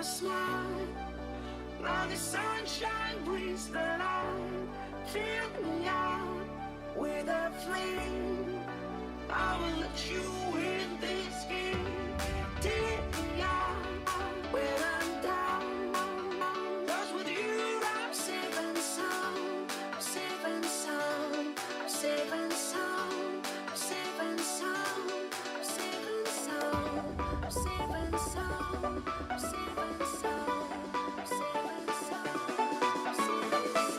smile. Now the sunshine brings the light. Fill me out with a flame. I will let you in this game. Take me out when I'm down. 'Cause with you I'm safe and sound. I'm safe and sound. I'm safe and sound. I'm safe and sound. I'm safe and sound. I'm safe and sound. I'm safe and sound. I'm safe and sound. I'm safe and sound.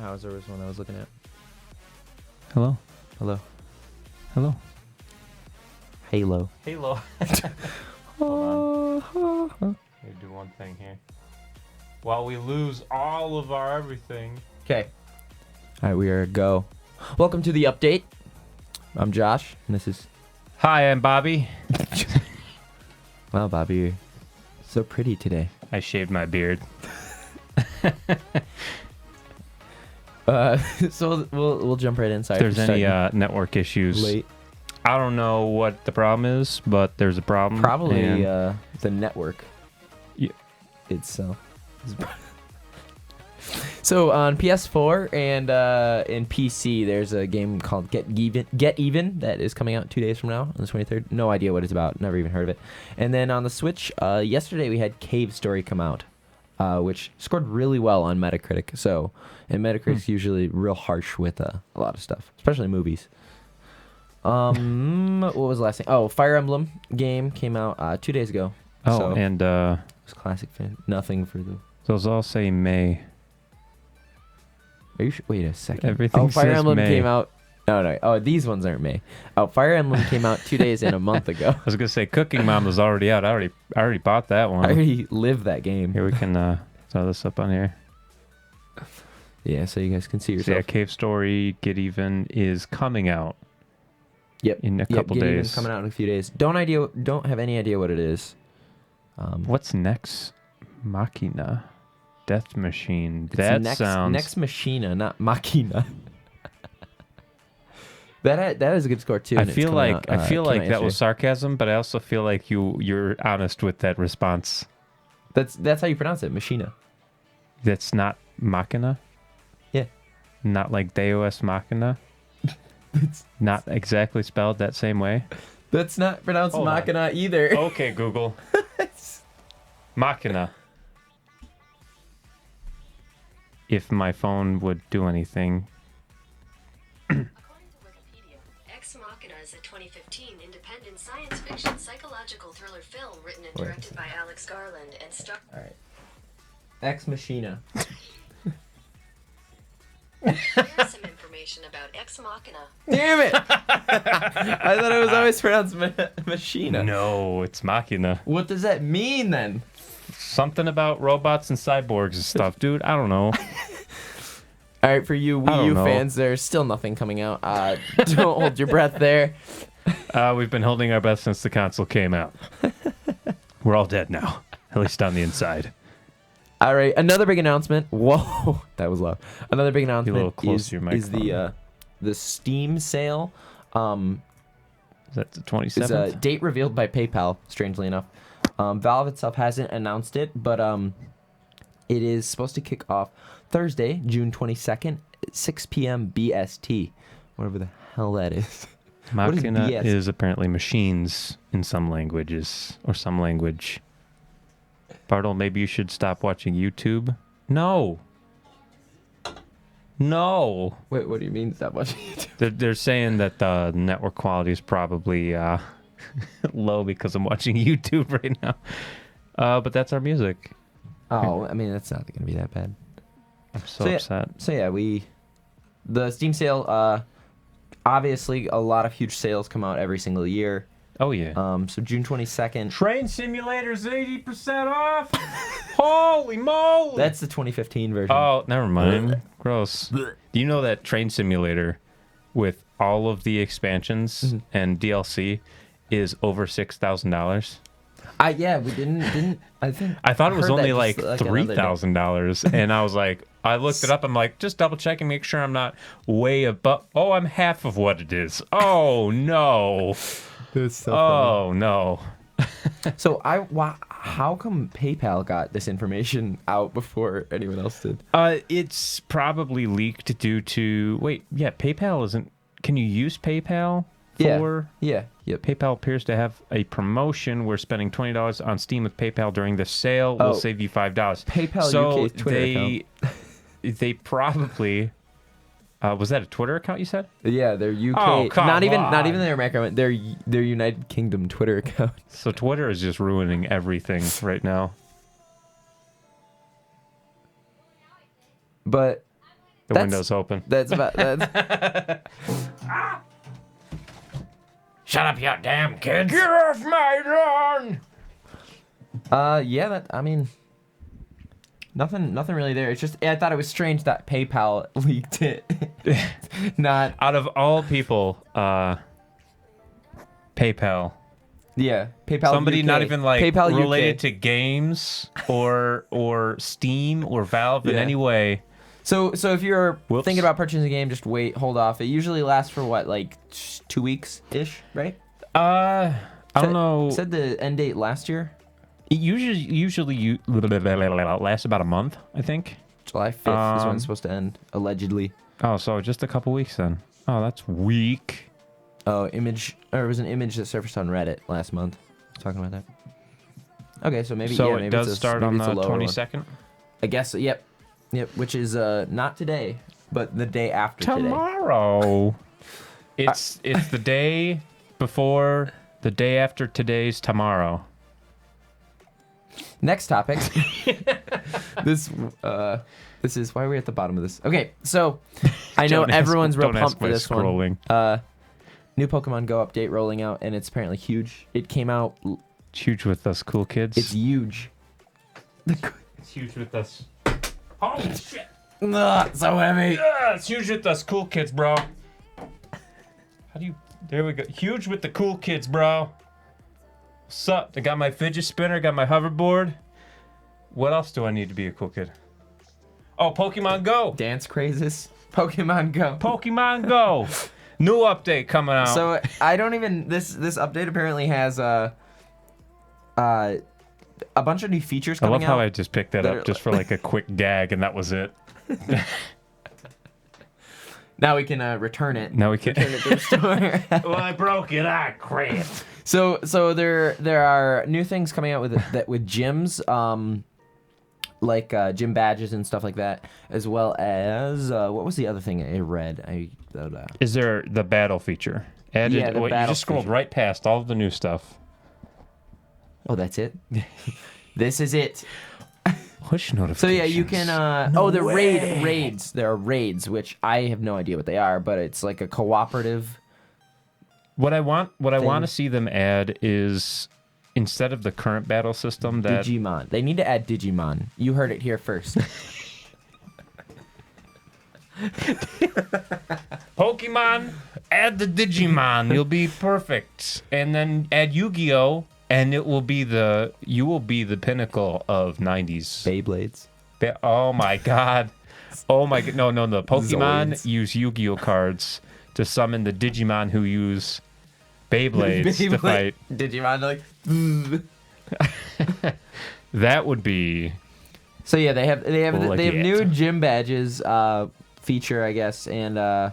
Hauser was one I was looking at. Hello. Hello. Hello. Halo. Halo. Hold on. Let me do one thing here. While we lose all of our everything. Okay. All right, we are go. Welcome to the update. I'm Josh, and this is... Hi, I'm Bobby. Wow, Bobby, you're so pretty today. I shaved my beard. So we'll jump right in. Sorry. If there's any network issues, late. I don't know what the problem is, but there's a problem. Probably the network. Yeah. Itself. So on PS4 and in PC, there's a game called Get Even that is coming out 2 days from now on the 23rd. No idea what it's about. Never even heard of it. And then on the Switch, yesterday we had Cave Story come out, which scored really well on Metacritic. And Metacritic's usually real harsh with a lot of stuff, especially movies. What was the last thing? Oh, Fire Emblem game came out 2 days ago. Oh, so and it was classic fan. Nothing for the... those all say May. Are you sure? Wait a second. Everything Fire says Emblem May. came out. No. Oh, these ones aren't May. Oh, Fire Emblem came out 2 days and a month ago. I was gonna say Cooking Mom was already out. I already bought that one. I already lived that game. Here we can throw this up on here. Yeah, so you guys can see So yourself. yeah, Cave Story Get Even is coming out. Yep. In a Yep, couple Get days. Even's coming out in a few days. Don't have any idea what it is. What's Next Machina? Death Machine. It's That Nex sounds... Nex Machina, not Machina. that is a good score too. I and it's feel coming like out, I feel came like out that was yesterday. sarcasm, but I also feel like you're honest with that response. That's how you pronounce it, Machina. That's not Machina? Yeah. Not like Deus Machina? Not exactly spelled that same way? That's not pronounced Hold on. Machina either. Okay, Google. Machina. If my phone would do anything. According to Wikipedia, Ex Machina is a 2015 independent science fiction psychological thriller film written and Wait. directed by Alex Garland and starring. All right. Ex Machina. Here's some information about Ex Machina. Damn it! I thought it was always pronounced Machina. No, it's Machina. What does that mean then? Something about robots and cyborgs and stuff, dude. I don't know. All right, for you I Wii don't U know. fans, there's still nothing coming out. Don't hold your breath there. We've been holding our breath since the console came out. We're all dead now, at least on the inside. All right, another big announcement. Whoa, that was loud. Another big announcement little close to your is the Steam sale. Is that the Is a 27th? date revealed by PayPal. Strangely enough, Valve itself hasn't announced it, but it is supposed to kick off Thursday, June 22nd, at 6 p.m. BST, whatever the hell that is. What is Machina BS? is apparently machines in some languages, or some language. Bartol, maybe you should stop watching YouTube. No. No. Wait, what do you mean stop watching it? They're saying that the network quality is probably low because I'm watching YouTube right now. But that's our music. Oh, I mean that's not going to be that bad. I'm so yeah, upset. So yeah, the Steam sale. Obviously, a lot of huge sales come out every single year. Oh, yeah. So June 22nd. Train Simulator's 80% off. Holy moly. That's the 2015 version. Oh, never mind. Gross. Do you know that Train Simulator with all of the expansions and DLC is over $6,000? Yeah, we didn't. I think I thought it was heard only that like just, another day. $3,000, and I was like, I looked it up. I'm like, just double checking, make sure I'm not way above. Oh, I'm half of what it is. Oh no. That's so Oh no. So how come PayPal got this information out before anyone else did? It's probably leaked due to PayPal isn't. Can you use PayPal for? Yeah. Yep. PayPal appears to have a promotion where spending $20 on Steam with PayPal during the sale will save you $5. PayPal so UK's Twitter account. They probably was that a Twitter account you said? Yeah, their UK. Oh, come not even on. their American. Their United Kingdom Twitter account. So Twitter is just ruining everything right now. But The window's open. that's about. That's, Shut up, you damn kids! Get off my lawn! yeah. I mean, nothing really there. It's just I thought it was strange that PayPal leaked it. Not. Out of all people, PayPal. Yeah, PayPal. Somebody UK. not even like PayPal related UK. to games or Steam or Valve in Yeah. any way. So if you're Whoops. thinking about purchasing a game, just hold off. It usually lasts for what, like 2 weeks ish, right? I don't know. Said the end date last year, It usually lasts about a month, I think. July 5th is when Um, it's supposed to end, allegedly. Oh, so just a couple weeks then. Oh, that's weak. Oh, it was an image that surfaced on Reddit last month talking about that. Okay, so maybe So yeah, it maybe does it's start maybe on it's the a lower one. 22nd. I guess. Yep, which is not today, but the day after today. Tomorrow. It's the day before the day after today's tomorrow. Next topic. This is why we're at the bottom of this. Okay, so I know everyone's real pumped for this one. New Pokemon Go update rolling out, and it's apparently huge. It came out. It's huge with us cool kids. It's huge. It's huge with us. Holy shit! Ugh, so heavy. It's huge with us cool kids, bro. How do you There we go. Huge with the cool kids, bro. What's up? I got my fidget spinner, got my hoverboard. What else do I need to be a cool kid? Oh, Pokemon Go. Dance crazes. Pokemon Go. Pokemon Go. New update coming out. So I don't even this update apparently has a bunch of new features I coming love out. how I just picked that that are- up just for like a quick gag, and that was it. Now we can return it. Now we can. Return it to the store. Well, I broke it. I crap. So there are new things coming out with gyms, like gym badges and stuff like that, as well as what was the other thing I read? Is there the battle feature added? Yeah, the you battle just scrolled feature. right past all of the new stuff. Oh, that's it. This is it. Push notifications. So yeah, you can. The raids. There are raids, which I have no idea what they are, but it's like a cooperative. What I want to see them add is, instead of the current battle system, that Digimon. They need to add Digimon. You heard it here first. Pokemon, add the Digimon. You'll be perfect. And then add Yu-Gi-Oh, and you will be the pinnacle of 90s. Beyblades. Oh my god. Oh my god. No. The Pokemon Zoids. use Yu-Gi-Oh cards to summon the Digimon who use Beyblades to fight. Digimon like. That would be. So yeah, they have Legit. new gym badges feature, I guess, and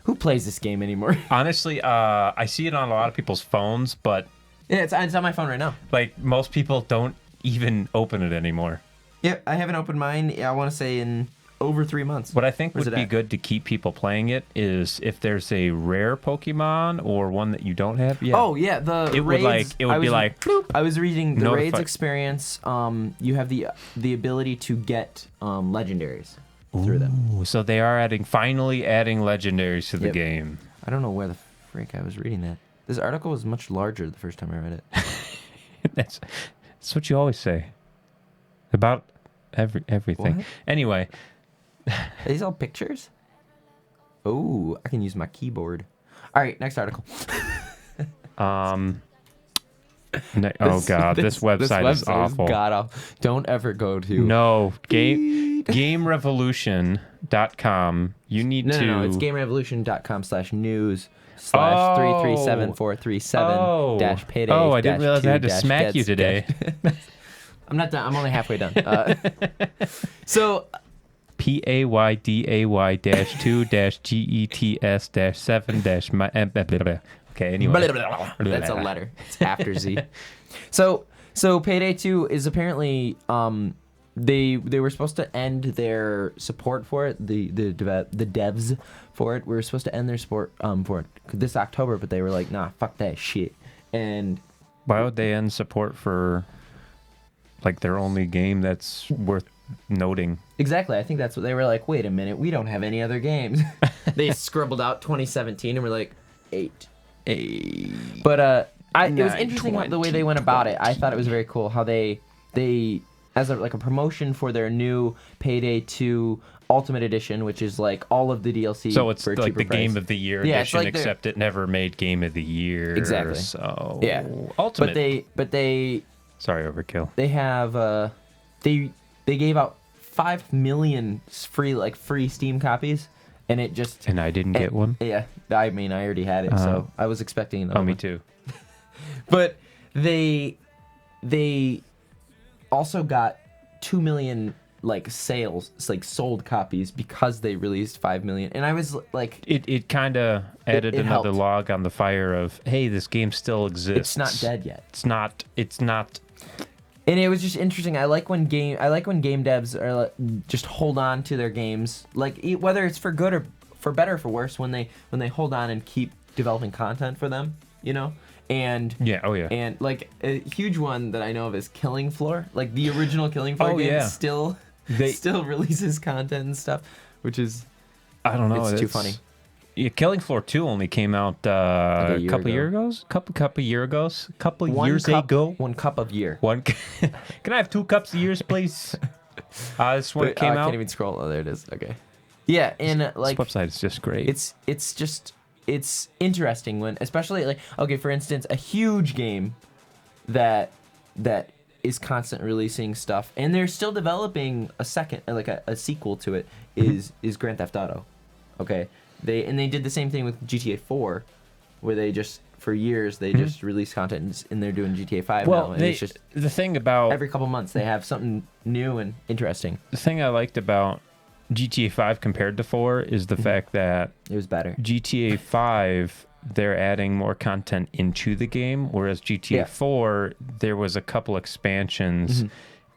who plays this game anymore? Honestly, I see it on a lot of people's phones, but Yeah, it's on my phone right now. like most people don't even open it anymore. Yep, I haven't opened mine. I want to say in over 3 months. What I think Where's would it be at? good to keep people playing it is if there's a rare Pokemon or one that you don't have yet. Oh yeah, the It would, raids. like- it would be like, bloop, I was reading the notify- raids experience. You have the ability to get legendaries through them. Ooh, so they are finally adding legendaries to the Yep. game. I don't know where the frick I was reading that. This article was much larger the first time I read it. that's what you always say about everything. What? Anyway, Are these all pictures? Oh, I can use my keyboard. All right, next article. oh god, this website is awful. God awful. Don't ever go to. No, GameRevolution.com. You need to. No, it's GameRevolution.com/news/3374337 dash payday. Oh, I didn't realize I had to smack you today. I'm not done. I'm only halfway done. So PAYDAY-2-GETS-7- Okay, anyway. that's a letter. It's after Z. So Payday 2 is apparently they were supposed to end their support for it. The devs for it were supposed to end their support for it this October, but they were like, nah, fuck that shit. And Why would they end support for like their only game that's worth noting? exactly, I think that's what they were like. Wait a minute, we don't have any other games. They scribbled out 2017 and we're like 8. But it was interesting the way they went about it. I thought it was very cool how they as a promotion for their new Payday 2 Ultimate Edition, which is like all of the DLC. So it's for a like cheaper the price. Game of the Year Yeah, it's edition, like they're- except it never made Game of the Year. Exactly. So Yeah. Ultimate. But they Sorry, overkill. they have they gave out 5 million free Steam copies, and it just And I didn't get one. Yeah, I mean I already had it, so I was expecting another Oh, me one. too. But they also got 2 million sales, sold copies because they released 5 million. And I was like, It kind of added it another helped. log on the fire of, hey, this game still exists. it's not dead yet. It's not. And it was just interesting. I like when game devs are just hold on to their games, whether it's for good or for better or for worse. When they hold on and keep developing content for them, And Yeah. Oh yeah. and a huge one that I know of is Killing Floor. The original Killing Floor Oh, game yeah. still releases content and stuff, which is I don't know. it's too funny. Yeah, Killing Floor 2 only came out a a year couple ago. years ago. Couple years cup, ago. 1 cup of year. One. Can I have 2 cups of years, please? This one I came out. can't even scroll. Oh, there it is. Okay. Yeah, and This website is just great. it's just it's interesting when, especially like, okay, for instance, a huge game that is constant releasing stuff, and they're still developing a second, like a sequel to it, is Grand Theft Auto. Okay, they did the same thing with GTA 4, where they just for years they just release content, and they're doing GTA 5 now, and it's just the thing about every couple months they have something new and interesting. the thing I liked about GTA 5 compared to 4 is the fact that It was better. GTA 5 they're adding more content into the game, whereas GTA 4 there was a couple expansions,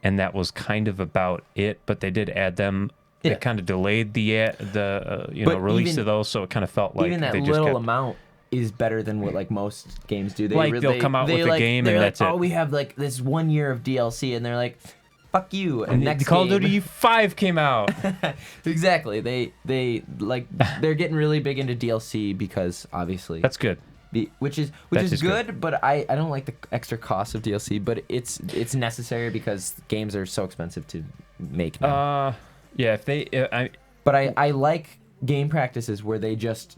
and that was kind of about it. But they did add them. Yeah. They kind of delayed the release of those, so it kind of felt like even that they just little kept, amount is better than what like most games do. They'll come out with a game and that's it. Oh, we have like this 1 year of DLC, and they're like, "Fuck you!" And next Call of game, Duty 5 came out. exactly. They like they're getting really big into DLC because obviously That's good. which is good, but I don't like the extra cost of DLC, but it's necessary because games are so expensive to make now. Yeah, But I like game practices where they just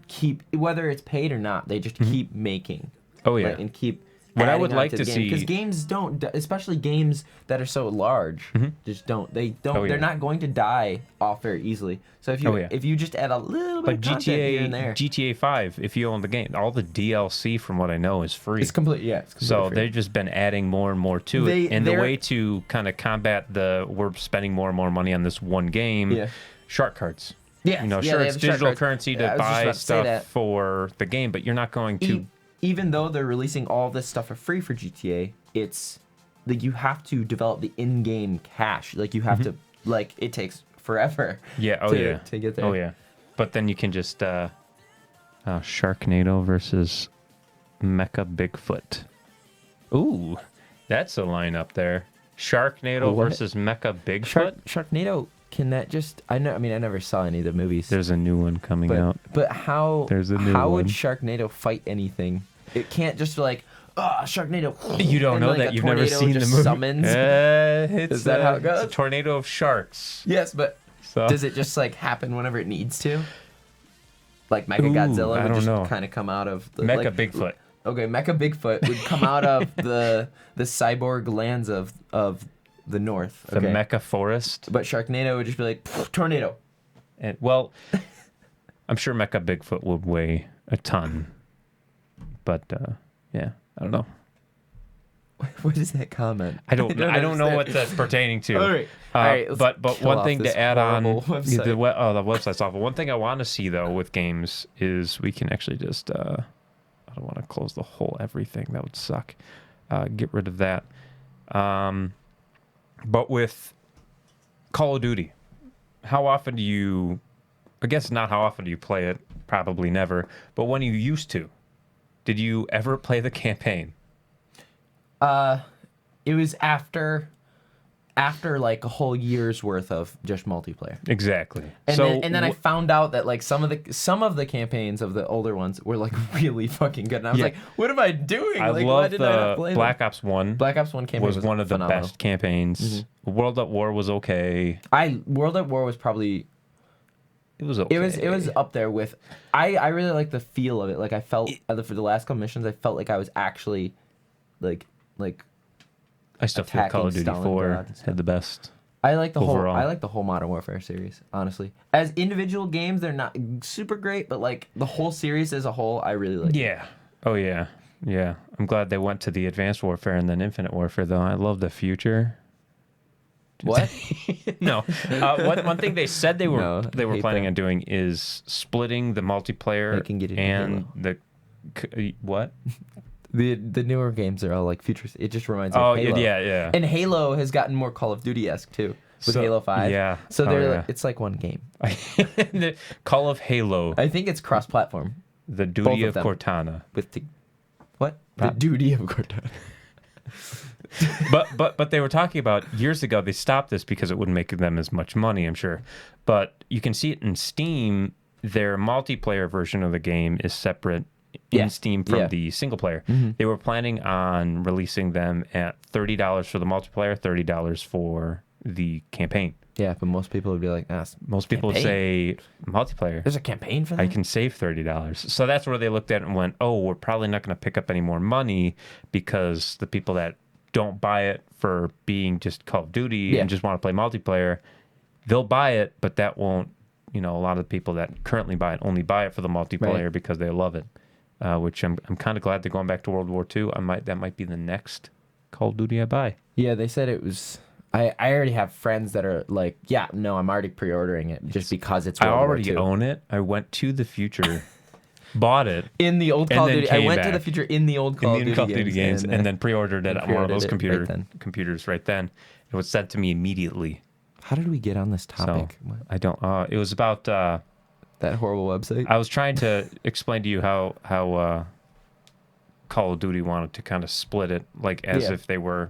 keep, whether it's paid or not, they just keep making. Oh, yeah. And keep. What I adding would on like to to the game. see- because games don't, especially games that are so large, just don't. They don't. Oh, yeah. They're not going to die off very easily. So if you Oh, yeah. if you just add a little bit like of content here and there, GTA 5, if you own the game, all the DLC from what I know is free. it's complete. Yeah. It's So completely free. they've just been adding more and more to it. And the way to kind of combat we're spending more and more money on this one game, shark cards. Yeah. Sure, they it's have shark digital cards. currency Yeah, I to was just buy about to say that. stuff for the game, but you're not going to. Even though they're releasing all this stuff for free for GTA, it's like you have to develop the in-game cash. Like you have to, like it takes forever. Yeah. Oh, to, yeah. To get there. Oh, yeah. But then you can just Sharknado versus Mecha Bigfoot. Ooh, that's a lineup there. Sharknado What? versus Mecha Bigfoot. Sharknado. Can that just? I know. I mean, I never saw any of the movies. There's a new one coming out. But how? There's a new how one. would Sharknado fight anything? It can't just be like, Sharknado. You don't and know like that. a You've never tornado seen the just movie. Summons. Is that how it goes? It's a tornado of sharks. Yes, but So. does it just like happen whenever it needs to? Like Mecha Ooh, Godzilla I would don't just know. kind of come out of the Mecha like, Bigfoot. Okay, Mecha Bigfoot would come out of the cyborg lands of the north. The Okay. Mecha Forest. But Sharknado would just be like tornado. And, well, I'm sure Mecha Bigfoot would weigh a ton. But yeah, I don't know. What is that comment? I don't know understand. what that's pertaining to. All right, let's but kill one off thing this to add on horrible website. the website's awful. One thing I want to see though with games is we can actually just I don't want to close the whole everything. That would suck. Get rid of that. But with Call of Duty, how often do you? I guess not how often do you play it? Probably never. But when you used to, did you ever play the campaign? It was after like a whole year's worth of just multiplayer. Exactly. And then I found out that like some of the campaigns of the older ones were like really fucking good. And I was like, what am I doing? I Like, why love did I not the play Black them? Ops 1. Black Ops 1 campaign was one of the phenomenal. best campaigns. World at War was okay. World at War was probably It was okay. it was up there with I really like the feel of it. Like I felt for the last couple missions I felt like I was actually like I still feel Call of Duty attacking 4 Stalingrad and stuff. had the best. I like the Overall. whole Modern Warfare series, honestly. As individual games, they're not super great, but like the whole series as a whole, I really like. Yeah. Oh yeah. Yeah. I'm glad they went to the Advanced Warfare and then Infinite Warfare though. I love the future. What? No. One thing they said they were No, I hate planning that. on doing is splitting the multiplayer They can get it in and Halo. what? The newer games are all like futuristic. It just reminds me Oh of Halo. yeah. And Halo has gotten more Call of Duty-esque too with So- Halo 5. yeah. So Oh, they're yeah. like, it's like one game. The Call of Halo, I think it's cross-platform the duty of of them. Cortana. with what? The duty of Cortana. But they were talking about years ago they stopped this because it wouldn't make them as much money, I'm sure. But you can see it in Steam. Their multiplayer version of the game is separate in Yeah. Steam from Yeah. the single player. Mm-hmm. They were planning on releasing them at $30 for the multiplayer, $30 for the campaign. Yeah, but most people would be like, Most people would say multiplayer. There's a campaign for that? I can save $30. So that's where they looked at it and went, oh, we're probably not going to pick up any more money because the people that don't buy it for being just Call of Duty and just want to play multiplayer, they'll buy it, but that won't, a lot of the people that currently buy it only buy it for the multiplayer because they love it, which I'm kind of glad they're going back to World War II. That might be the next Call of Duty I buy. Yeah, they said it was... I already have friends that are like, I'm already pre-ordering it just because it's World I already War II. own it. I went to the future, bought it. In the old Call of Duty. I went to the back. future in the old Call of Duty games. And then pre-ordered it on one of those computers right then. It was sent to me immediately. How did we get on this topic? So, I don't... it was about... that horrible website? I was trying to explain to you how Call of Duty wanted to kind of split it, like as if they were,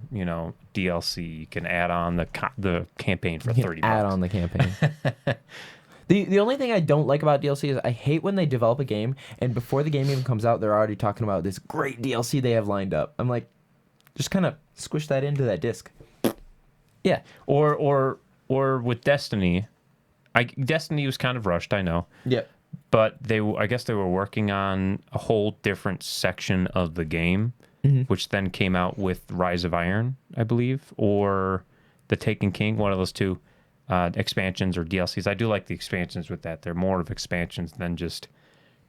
DLC. You can add on the campaign for $30. Add on the campaign. The only thing I don't like about DLC is I hate when they develop a game and before the game even comes out, they're already talking about this great DLC they have lined up. I'm like, just kind of squish that into that disc. Yeah. Or with Destiny, Destiny was kind of rushed, I know. Yeah. But I guess they were working on a whole different section of the game, which then came out with Rise of Iron, I believe, or The Taken King, one of those two expansions or DLCs. I do like the expansions with that. They're more of expansions than just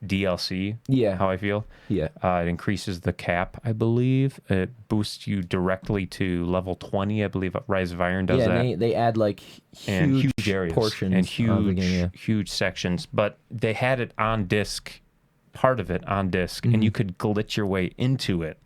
DLC, how I feel. Yeah. It increases the cap, I believe. It boosts you directly to level 20, I believe Rise of Iron does that. Yeah, they add like huge areas portions and of the game, huge sections. But they had it on disc, part of it on disc, and you could glitch your way into it.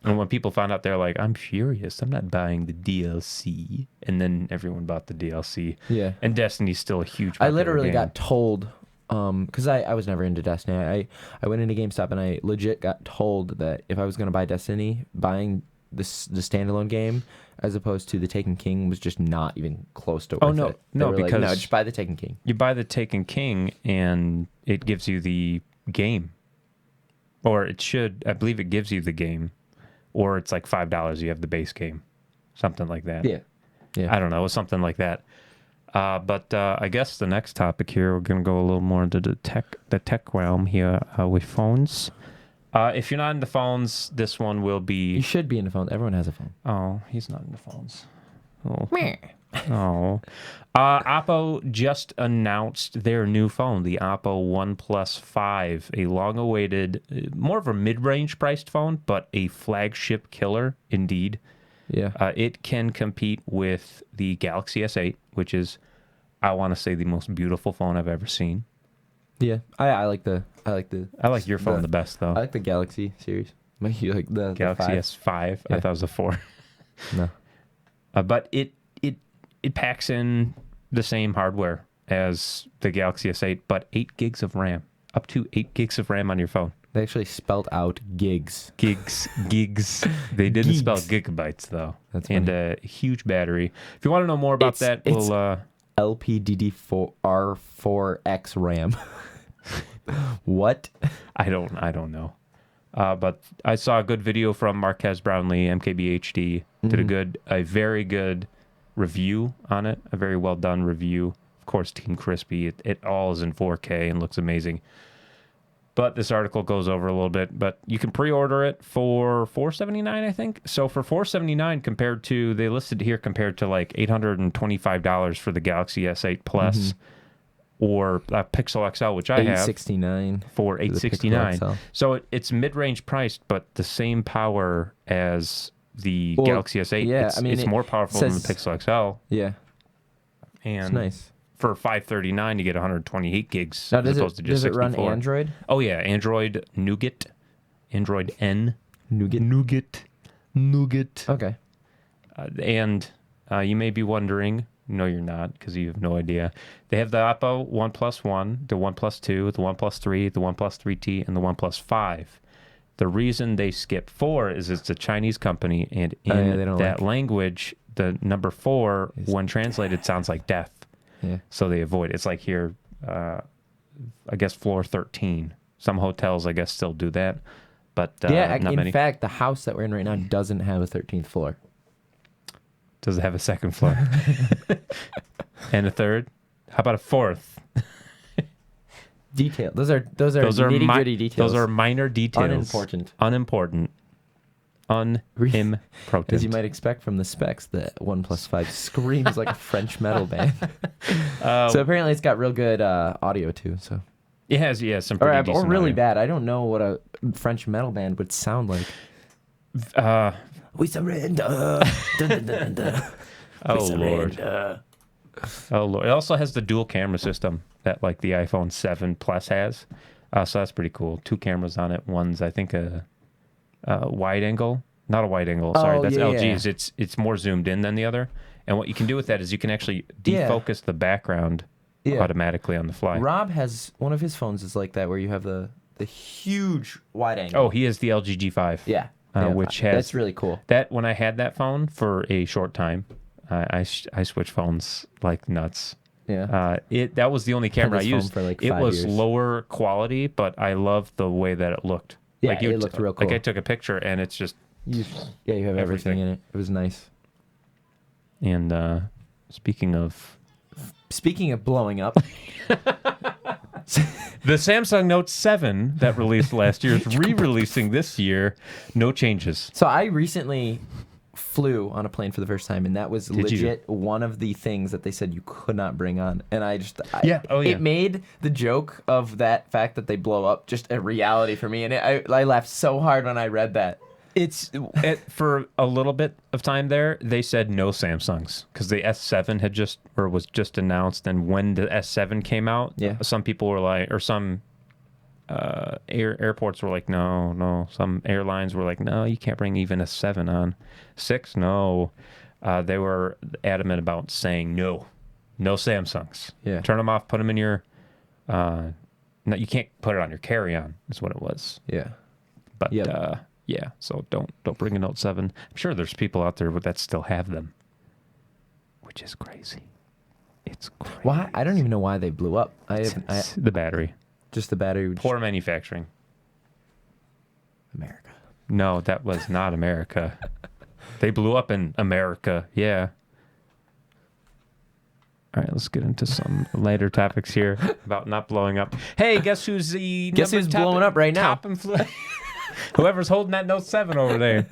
And when people found out, they're like, I'm furious. I'm not buying the DLC. And then everyone bought the DLC. Yeah. And Destiny's still a huge I literally game. got told... because I was never into Destiny. I went into GameStop and I legit got told that if I was going to buy Destiny, buying the standalone game as opposed to the Taken King was just not even close to worth it. No, because no, just buy the Taken King. You buy the Taken King and it gives you the game, or it should. I believe it gives you the game, or it's like $5. You have the base game, something like that. Yeah. I don't know, it was something like that. But I guess the next topic here, we're going to go a little more into the tech realm here with phones. If you're not into phones, this one will be... You should be into phones. Everyone has a phone. Oh, he's not into phones. Oh. Oppo just announced their new phone, the Oppo OnePlus 5, a long-awaited, more of a mid-range priced phone, but a flagship killer indeed. Yeah. It can compete with the Galaxy S8, which is, I want to say, the most beautiful phone I've ever seen. Yeah. I like your phone the best, though. I like the Galaxy series. You like the Galaxy S5. Yeah. I thought it was a 4. No. But it packs in the same hardware as the Galaxy S8, but 8 gigs of RAM. Up to 8 gigs of RAM on your phone. They actually spelled out gigs. Gigs. They didn't spell gigabytes, though. That's and funny. a huge battery. If you want to know more about that, it's we'll... LPDDR4X RAM. What? I don't know. But I saw a good video from Marquez Brownlee, MKBHD. Did a very good review on it. A very well done review. Of course, Team Crispy. It all is in 4K and looks amazing. But this article goes over a little bit. But you can pre-order it for $479, I think. So for $479 compared to, they listed here compared to like $825 for the Galaxy S8 Plus or Pixel XL, which I have. $869 for $869. XL. So it's mid-range priced, but the same power as the Galaxy S8. Yeah, It's more powerful than the Pixel XL. Yeah. And it's nice. For $539, you get 128 gigs Now, as opposed to just 64. Does it run Android? Oh, yeah. Android Nougat. Android N. Nougat. Okay. And you may be wondering, no, you're not, because you have no idea. They have the Oppo OnePlus 1, the OnePlus 2, the OnePlus 3, the OnePlus 3T, and the OnePlus 5. The reason they skip 4 is it's a Chinese company, and in that language, the number 4, when translated, sounds like death. Yeah. So they avoid it. It's like here, I guess floor 13. Some hotels, I guess, still do that, but not many. In fact, the house that we're in right now doesn't have a 13th floor. Does it have a second floor? And a third? How about a fourth? Detail. Those are nitty gritty details. Those are minor details. Unimportant. Unimportant. As you might expect from the specs, the OnePlus 5 screams like a French metal band. So apparently it's got real good audio too. So it has some pretty decent or really audio. bad. I don't know what a French metal band would sound like. We surrender. Dun, dun, dun, dun. Oh Lord. Oh Lord. It also has the dual camera system that like the iPhone 7 Plus has. So that's pretty cool. 2 cameras on it. One's I think a wide angle. Not a wide angle. Sorry, that's LG's. Yeah. It's more zoomed in than the other. And what you can do with that is you can actually defocus the background automatically on the fly. Rob has one of his phones is like that where you have the huge wide angle. Oh, he has the LG G5. Yeah. Which has that's really cool. That when I had that phone for a short time, I switched phones like nuts. Yeah. That was the only camera I used. For like it 5 was years. Lower quality, but I loved the way that it looked. Yeah, like it looked real cool. Like I took a picture and it's just you have everything in it. It was nice. And speaking of blowing up, the Samsung Note 7 that released last year is re-releasing this year. No changes. So I recently flew on a plane for the first time, and that was legit one of the things that they said you could not bring on. And it made the joke of that fact that they blow up just a reality for me. And I laughed so hard when I read that. For a little bit of time there, they said no Samsungs because the S7 was just announced, and when the S7 came out, some people were like, or some airports were like, no. Some airlines were like, no, you can't bring even a 7 on. 6, no. They were adamant about saying no Samsungs. Yeah, turn them off. Put them in your. No, you can't put it on your carry-on. Is what it was. Yeah, but. Yeah, so don't bring a Note 7. I'm sure there's people out there that still have them, which is crazy. It's crazy. Why? I don't even know why they blew up. The battery. Just the battery. Poor manufacturing. America. No, that was not America. They blew up in America. Yeah. All right, let's get into some lighter topics here about not blowing up. Hey, guess who's blowing up right now? Whoever's holding that Note 7 over there.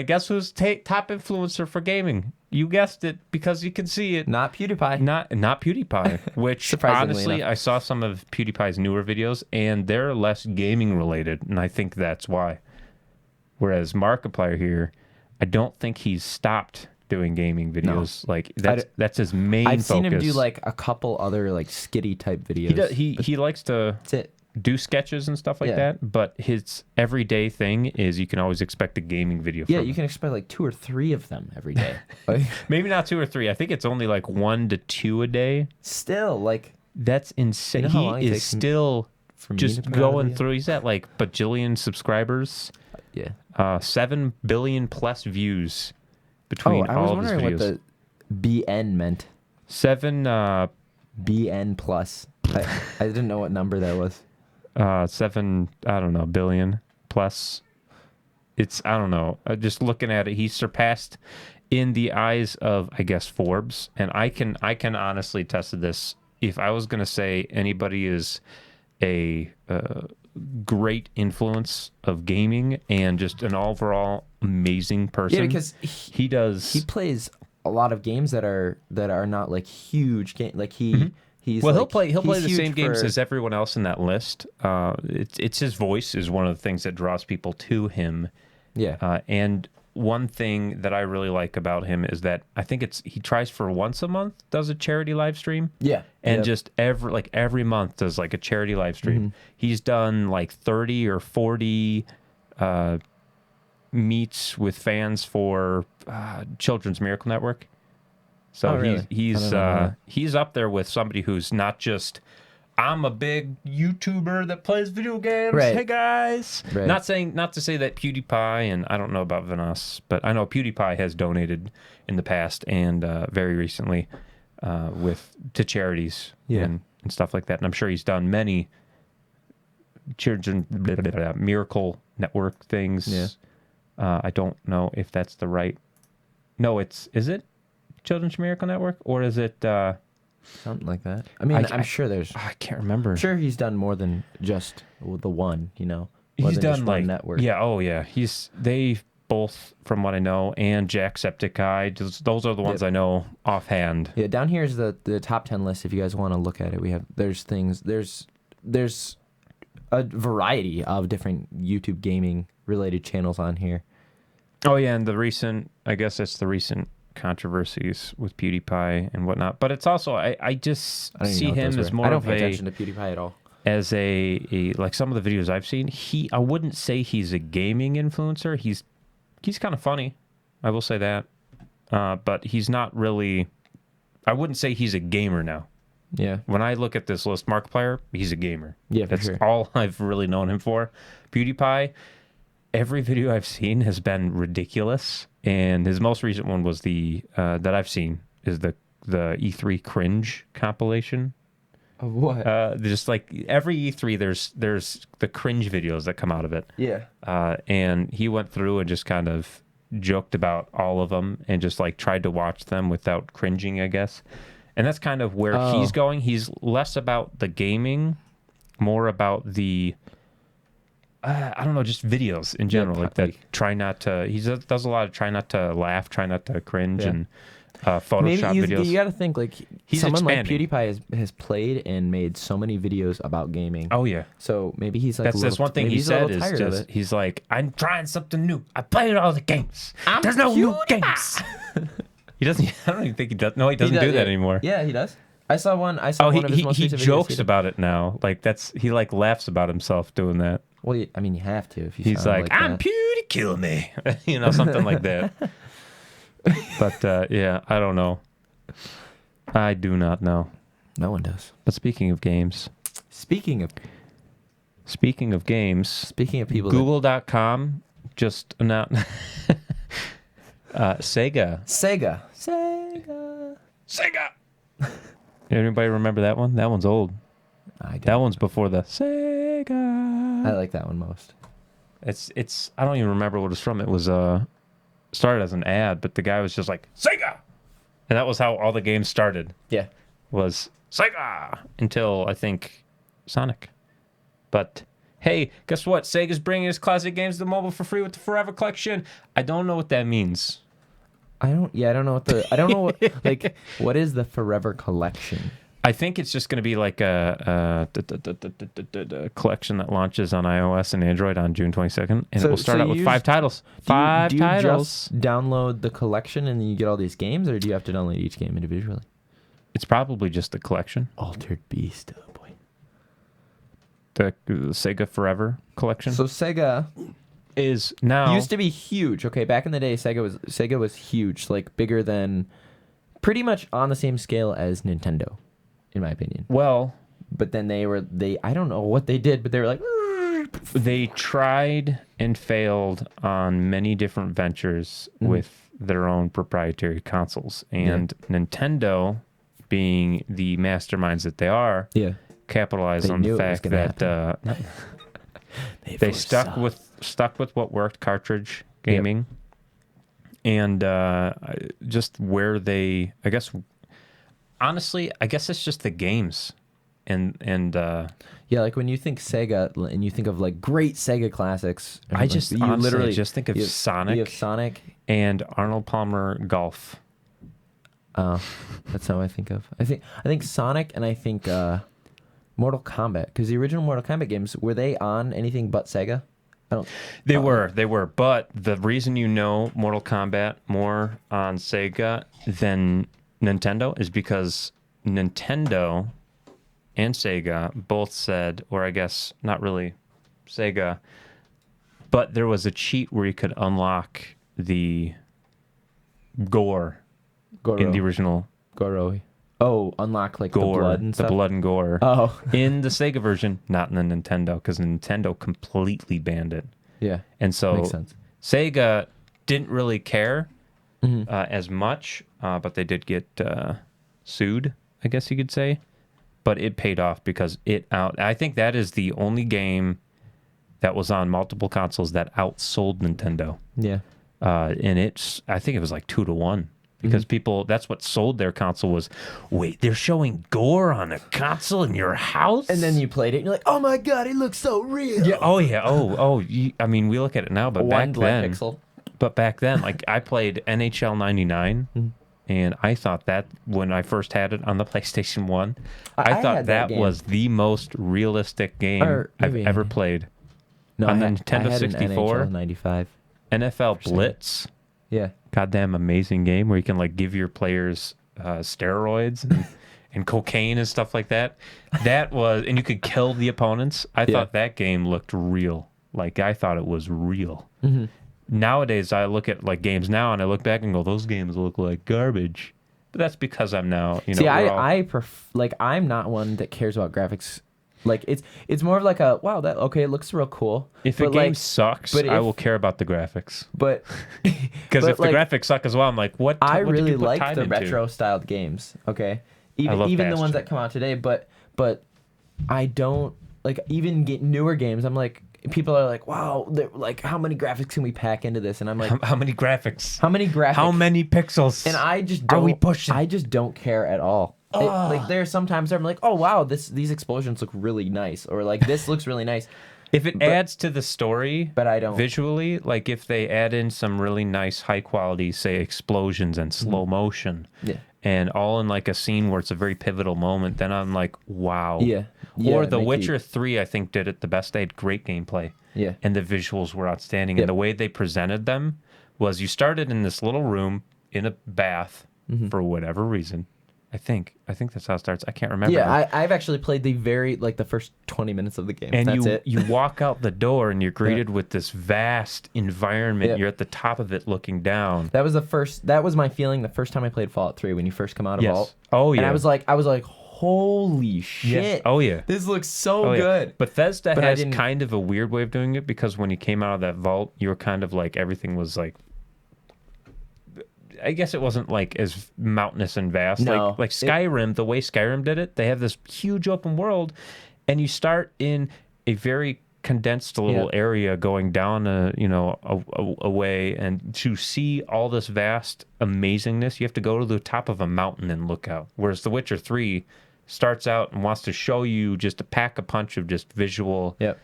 Guess who's top influencer for gaming? You guessed it because you can see it. Not PewDiePie. Not PewDiePie, which honestly, I saw some of PewDiePie's newer videos, and they're less gaming related, and I think that's why. Whereas Markiplier here, I don't think he's stopped doing gaming videos. No. Like that's his main focus. I've seen him do like a couple other like skitty type videos. He likes to... That's it. Do sketches and stuff like that, but his everyday thing is you can always expect a gaming video from him. You can expect like 2 or 3 of them every day. Maybe not 2 or 3. I think it's only like 1 to 2 a day. Still, like... That's insane. You know how long he is still just going through. He's at like bajillion subscribers. 7 billion plus views between all of his videos. I was wondering what the BN meant. 7... BN plus. I didn't know what number that was. 7, I don't know, billion plus. It's, I don't know. Just looking at it, he's surpassed in the eyes of, I guess, Forbes. And I can honestly test this. If I was going to say anybody is a great influence of gaming and just an overall amazing person. Yeah, because he plays a lot of games that are not like huge game. Like he'll play the same games as everyone else in that list. It's his voice is one of the things that draws people to him. Yeah. And one thing that I really like about him is that I think he tries for once a month, does a charity live stream. Yeah. And just every month does like a charity live stream. Mm-hmm. He's done like 30 or 40 meets with fans for Children's Miracle Network. So really? he's up there with somebody who's not just, I'm a big YouTuber that plays video games. Right. Hey guys. Right. Not to say that PewDiePie, and I don't know about Vinas, but I know PewDiePie has donated in the past and very recently to charities and stuff like that. And I'm sure he's done many Children's Miracle Network things. Yeah. I don't know if that's the right No, is it Children's Miracle Network or is it? Something like that. I mean, I'm sure there's. I can't remember. I'm sure he's done more than just the one. More He's than done just like one network. Yeah. Oh yeah. They both, from what I know, and Jacksepticeye. Those are the ones I know offhand. Yeah. Down here is the top 10 list. If you guys want to look at it, there's a variety of different YouTube gaming related channels on here. Oh yeah, and I guess it's the recent controversies with PewDiePie and whatnot. But it's also I just see him as more I don't of pay attention to PewDiePie at all. As a like some of the videos I've seen, I wouldn't say he's a gaming influencer. He's kind of funny, I will say that. But he's not really. I wouldn't say he's a gamer now. Yeah. When I look at this list, Markiplier, he's a gamer. Yeah, for that's sure. all I've really known him for. PewDiePie, every video I've seen has been ridiculous, and his most recent one was the that I've seen is the E3 cringe compilation. Of what? Just like every E3, there's the cringe videos that come out of it. Yeah. And he went through and just kind of joked about all of them and just like tried to watch them without cringing, I guess. And that's kind of where he's going. He's less about the gaming, more about the I don't know, just videos in general. Try not to. He does a lot of try not to laugh, try not to cringe, and Photoshop videos. You got to think like He's someone expanding. like PewDiePie has played and made so many videos about gaming. Oh yeah. So maybe he's like That's one thing he said is just he's like, I'm trying something new. I played all the games. There's no new games. He doesn't. I don't even think he does. No, he doesn't do that anymore. Yeah, he does. I saw one of his most he recent videos. jokes about it now. Like he like laughs about himself doing that. Well, I mean, you have to if you. He's sound like, I'm Pewdie, kill me, something like that. But yeah, I don't know. I do not know. No one does. But speaking of games, Speaking of games, people, Google.com just announced Sega. Sega. Anybody remember that one? That one's old. That one's before the Sega. I like that one most. It's I don't even remember what it's from. It was started as an ad, but the guy was just like Sega, and that was how all the games started. Yeah. Was Sega until I think Sonic. But hey, guess what? Sega's bringing his classic games to mobile for free with the Forever Collection. I don't know what that means. I don't know what is the Forever Collection? I think it's just going to be like a collection that launches on iOS and Android on June 22nd, and it will start out with 5 titles. Do you just download the collection and then you get all these games, or do you have to download each game individually? It's probably just the collection. Altered Beast, oh boy. The Sega Forever Collection. So Sega is now used to be huge. Okay, back in the day, Sega was huge, like bigger than, pretty much on the same scale as Nintendo, in my opinion. Well, but then they I don't know what they did, but they were like, they tried and failed on many different ventures with their own proprietary consoles, and Nintendo, being the masterminds that they are, capitalized on the fact that they stuck with what worked, cartridge gaming, and just where they, I guess, honestly, I guess it's just the games, and like when you think Sega and you think of like great Sega classics, I just literally just think of Sonic. You have Sonic and Arnold Palmer Golf. That's how I think of. I think Sonic, and I think Mortal Kombat, because the original Mortal Kombat games, were they on anything but Sega? They were, but the reason Mortal Kombat more on Sega than Nintendo is because Nintendo and Sega both said, or I guess not really Sega, but there was a cheat where you could unlock the gore in the original Goro. Oh, unlock like gore, the blood and stuff? The blood and gore. Oh. In the Sega version, not in the Nintendo, because Nintendo completely banned it. Yeah. And so makes sense. Sega didn't really care as much, but they did get sued, I guess you could say. But it paid off because I think that is the only game that was on multiple consoles that outsold Nintendo. Yeah. and I think it was like 2-1 because people, that's what sold their console was, wait, they're showing gore on a console in your house? And then you played it, and you're like, oh my god, it looks so real. Yeah. I mean, we look at it now, but One back then, pixel. but back then, like I played NHL 99, and I thought that when I first had it on the PlayStation 1, I I thought had that that game. was the most realistic game Or I've maybe- ever played. No, On the I Nintendo had an 64? NHL 95. NFL Blitz, Yeah. goddamn amazing game where you can like give your players steroids and cocaine and stuff like that. That was, and you could kill the opponents. I thought that game looked real. Like I thought it was real. Nowadays, I look at like games now and I look back and go, those games look like garbage. But that's because I'm now, you know. See, we're all- I like I'm not one that cares about graphics. Like it's more of like a wow, that okay, it looks real cool. if a but, game like, sucks, but I if- will care about the graphics. But Because but, if the like, graphics suck as well, I'm like, what? I what did really you put like time the into? retro styled games. Okay, love even the ones Bastion. that come out today. But I don't like even get newer games. I'm like people are like, wow, like how many graphics can we pack into this? And I'm like, How many graphics? how many graphics? How many pixels? And I just are don't. we pushing? I just don't care at all. Like there are sometimes I'm like, oh wow, these explosions look really nice, or like this looks really nice. If it adds to the story, But I don't- visually, like if they add in some really nice, high quality, say explosions and slow motion, Yeah. and all in like a scene where it's a very pivotal moment, then I'm like, wow. Yeah. Or Yeah, The make you- Witcher 3, I think, did it the best. They had great gameplay. Yeah. And the visuals were outstanding. Yep. And the way they presented them was you started in this little room in a bath Mm-hmm. for whatever reason. I think that's how it starts. I can't remember. Yeah, I've actually played the first 20 minutes of the game. And That's you it. you walk out the door and you're greeted with this vast environment. Yep. You're at the top of it looking down. That was my feeling the first time I played Fallout 3 when you first come out of Yes. Vault. Oh, And yeah. I was like, holy shit. Oh, yeah. This looks so Oh, yeah. good. Bethesda But I has didn't- kind of a weird way of doing it because when you came out of that vault, you were kind of like everything was like. I guess it wasn't like as mountainous and vast. No. Like Skyrim, the way Skyrim did it, they have this huge open world, and you start in a very condensed little area going down a way, and to see all this vast amazingness, you have to go to the top of a mountain and look out. Whereas The Witcher 3 starts out and wants to show you just a pack a punch of just visual. Yep.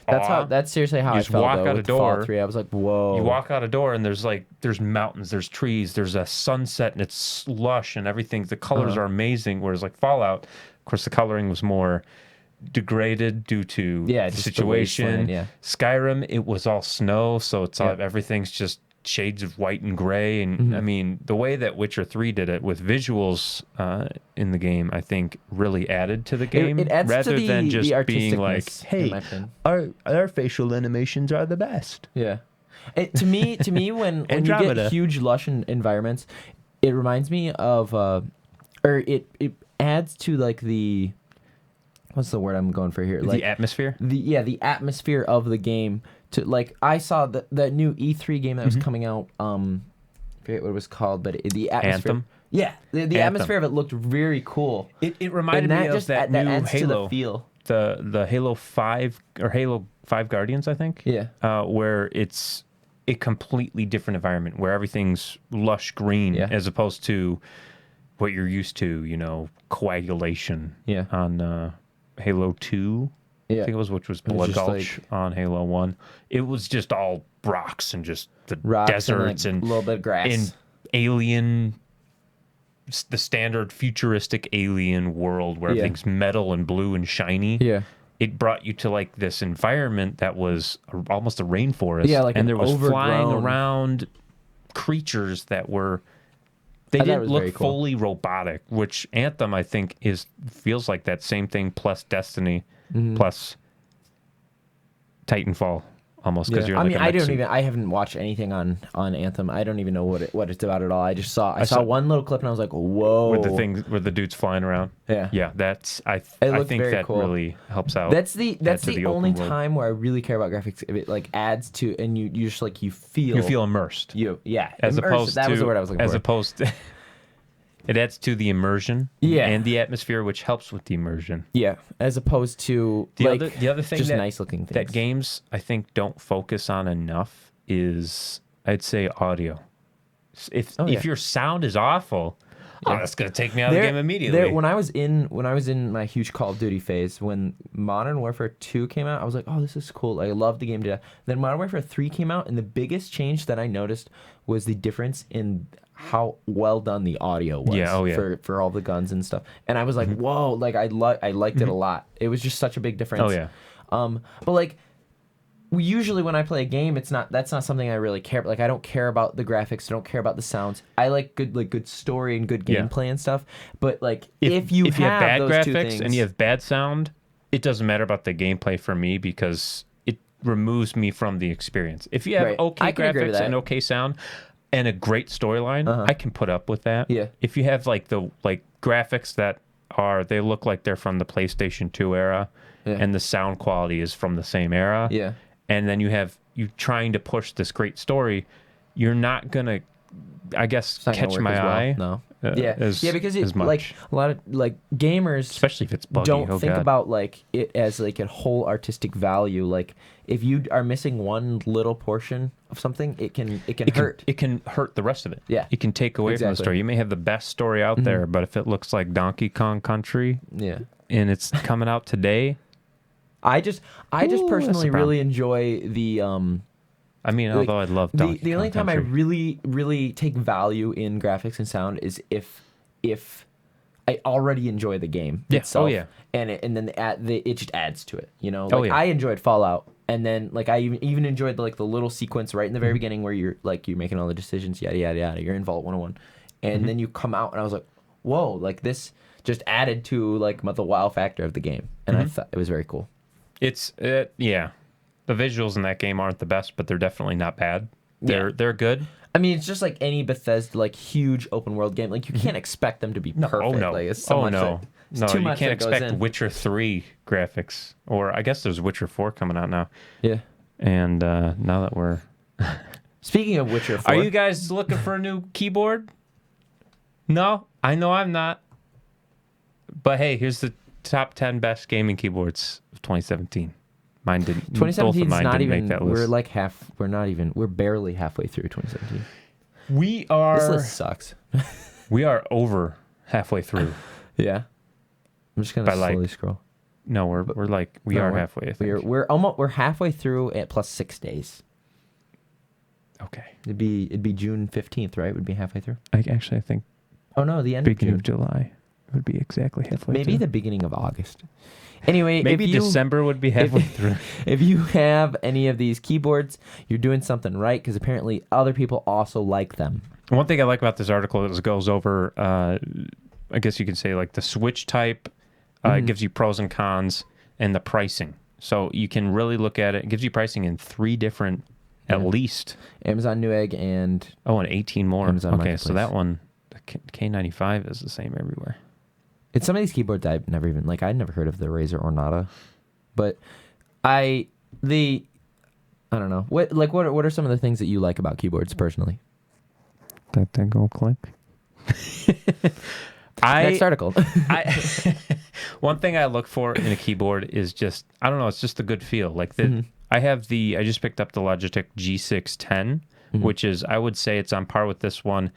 awe. That's seriously how You I just felt walk though, out with a door. Fallout 3. I was like, whoa. You walk out a door and there's mountains, there's trees, there's a sunset, and it's lush and everything. The colors are amazing. Whereas like Fallout, of course, the coloring was more degraded due to the just the situation. wasteland, yeah. Skyrim, it was all snow, so it's all, Yeah. everything's just shades of white and gray. And Mm-hmm. I mean, the way that Witcher 3 did it with visuals in the game, I think really added to the game It adds rather to the, than just the being like, artisticness, in hey, my opinion. our facial animations are the best. Yeah. To me, when you Andromeda. get huge lush environments, it reminds me of, or it adds to like the, what's the word I'm going for here? Like The atmosphere. the atmosphere of the game. To like, I saw that new E3 game that was coming out. I forget what it was called, but the atmosphere. Anthem? Yeah, the atmosphere of it looked very cool. It reminded and me that of just that that new adds Halo, to the feel. the Halo 5 or Halo 5 Guardians, I think. Yeah. Where it's a completely different environment where everything's lush green Yeah. as opposed to what you're used to, coagulation. Yeah. On Halo 2. Yeah. I think it was, which was was Blood just Gulch on Halo 1. It was just all rocks and just the Rocks deserts and, like, a little bit of grass. and alien, the standard futuristic alien world where Yeah. everything's metal and blue and shiny. Yeah. It brought you to like this environment that was almost a rainforest. Yeah, like and an there was flying overgrown- around creatures that were. They I thought it didn't was look very cool. fully robotic, which Anthem I think feels like that same thing plus Destiny Mm-hmm. plus Titanfall almost because you're I like mean, a mech suit. I haven't watched anything on Anthem. I don't even know what it's about at all. I saw saw- one little clip and I was like, whoa. where the dude's flying around. Yeah. Yeah, that's I It I looked think very that cool. really helps out. That's the open only world. time where I really care about graphics. If it like adds to and you just like you feel immersed. yeah As immersive. opposed that to was the word I was looking as for. opposed to it adds to the immersion Yeah. and the atmosphere, which helps with the immersion. Yeah, as opposed to The like other thing just that, nice looking things. that games I think don't focus on enough is I'd say audio. If Oh, yeah. your sound is awful, that's gonna take me out of the game immediately. When I was in my huge Call of Duty phase, when Modern Warfare 2 came out, I was like, oh, this is cool. I love the game to death. Then Modern Warfare 3 came out, and the biggest change that I noticed was the difference in how well done the audio was for all the guns and stuff. And I was like, whoa, like I liked it a lot. It was just such a big difference. Oh yeah. But like usually when I play a game, that's not something I really care about. Like I don't care about the graphics, I don't care about the sounds. I like good story and good gameplay and stuff. But like if you have bad those two graphics things, and you have bad sound, it doesn't matter about the gameplay for me because it removes me from the experience. If you have Right. okay I can agree with graphics that. and okay sound and a great storyline, I can put up with that. Yeah. If you have like graphics that they look like they're from the PlayStation 2 era and the sound quality is from the same era. Yeah. And then you trying to push this great story, you're not gonna, I guess, it's not gonna catch work my as well. eye. No. As, because as much. like a lot of like gamers, especially if it's buggy. don't think about like it as like a whole artistic value. Like if you are missing one little portion of something, it can hurt. It can hurt the rest of it. Yeah. It can take away from the story. You may have the best story out there, but if it looks like Donkey Kong Country, and it's coming out today, I just personally really enjoy the I mean, like, although I love Donkey the only Kong time Country. I really take value in graphics and sound is if I already enjoy the game itself. Oh yeah. And then it just adds to it, you know. Oh, Like yeah. I enjoyed Fallout, and then like I even enjoyed like the little sequence right in the very Mm-hmm. beginning where you're making all the decisions, yada yada yada. You're in Vault 101, and Mm-hmm. then you come out, and I was like, whoa, like this just added to like the wow factor of the game, and Mm-hmm. I thought it was very cool. It's yeah. The visuals in that game aren't the best, but they're definitely not bad. They're good. I mean, it's just like any Bethesda, like huge open world game. Like you can't expect them to be perfect. Oh no. Like, it's so much no. it's No, too you much can't that goes expect in. Witcher 3 graphics. Or I guess there's Witcher 4 coming out now. Yeah. And now that we're... Speaking of Witcher 4, Are you guys looking for a new keyboard? No? I know I'm not. But hey, here's the top 10 best gaming keyboards of 2017. Mine didn't. Both of 2017 is mine not didn't even. make that list. We're like half. We're not even. We're barely halfway through 2017. We are. This list sucks. We are over halfway through. Yeah. I'm just gonna By, like, slowly scroll. No, we're like we are we're- halfway. I think. We're halfway through at plus 6 days. Okay. It'd be June 15th, right? Would be halfway through. I think Oh no, the end beginning of of June. July would be exactly halfway. Maybe through. the beginning of August. Anyway, Maybe if you, December would be halfway through. If you have any of these keyboards, you're doing something right because apparently other people also like them. One thing I like about this article is it goes over, I guess you could say like the switch type, it gives you pros and cons, and the pricing. So you can really look at it. It gives you pricing in 3 different, at least. Amazon Newegg and And 18 more. Amazon Okay, so Marketplace. that one, the K95 is the same everywhere. it's some of these keyboards I've never even I'd never heard of the Razer Ornata, but I don't know what are some of the things that you like about keyboards personally. That thing go click. Next article. One thing I look for in a keyboard is just, I don't know, it's just a good feel. Like I just picked up the Logitech G610, which is, I would say it's on par with this one,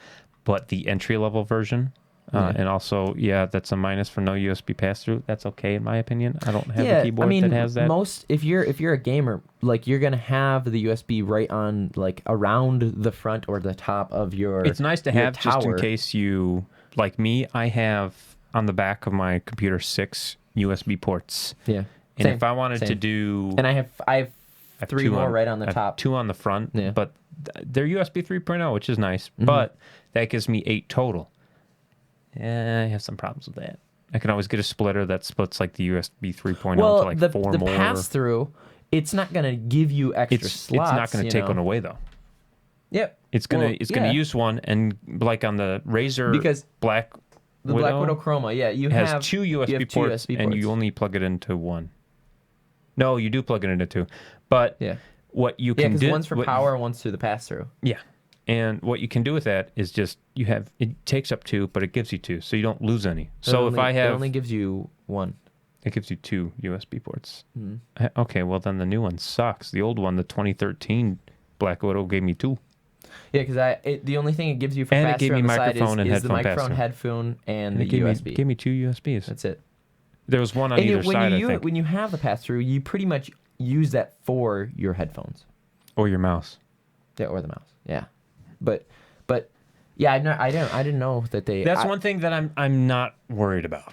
but the entry level version. And also, that's a minus for no USB pass-through. That's okay in my opinion. I don't have a keyboard that has that. Most if you're a gamer, like you're gonna have the USB right on like around the front or the top of your. It's nice to your have just in tower. case you, like me, I have on the back of my computer 6 USB ports. Yeah. And Same, if I wanted to same. do... And I have I have 3 2 more right on the I have top. 2 on the front, Yeah. but they're USB 3.0, which is nice. But that gives me 8 total. Yeah, I have some problems with that. I can always get a splitter that splits like the USB 3.0 to Well, like the 4 the more. pass through, it's not gonna give you extra slots. It's not going to take one away though. Yep. It's gonna use one, and like on the Razer Because Black the Black Widow Chroma, you has have 2 you USB have 2 ports, USB and you only plug it into one. No, you do plug it into 2. But Yeah. what you Yeah, can because do, one's for power, one's through the pass through. Yeah. And what you can do with that is just it takes up 2, but it gives you 2, so you don't lose any. So if I it have, only gives you 1. it gives you 2 USB ports. Okay, well then the new one sucks. The old one, the 2013 Black Widow, gave me 2. Yeah, because the only thing it gives you for And it faster gave me on the side microphone and is the headphone microphone, pass-through. headphone, and the it gave USB. me 2 USBs. That's it. There was one on And either side, I you think. when you have the pass through, you pretty much use that for your headphones. Or your mouse. Yeah, or the mouse. Yeah, but yeah, I didn't know that they. That's one thing that I'm not worried about.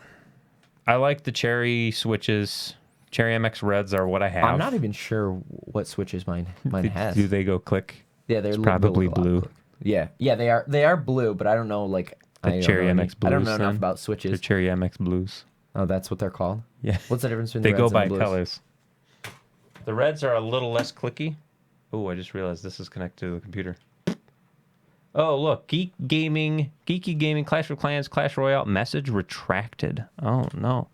I like the Cherry switches. Cherry MX Reds are what I have. I'm not even sure what switches mine has. Do they go click? Yeah, they're probably blue. Yeah, they are blue, but I don't know The Cherry MX Blues. I don't know enough then? about The switches. Cherry MX Blues. Oh, that's what they're called. Yeah. What's the difference between They the go reds by and the blues? colors. The reds are a little less clicky. Oh, I just realized this is connected to the computer. Oh, look. Geeky Gaming, Clash of Clans, Clash Royale. Message retracted. Oh, no.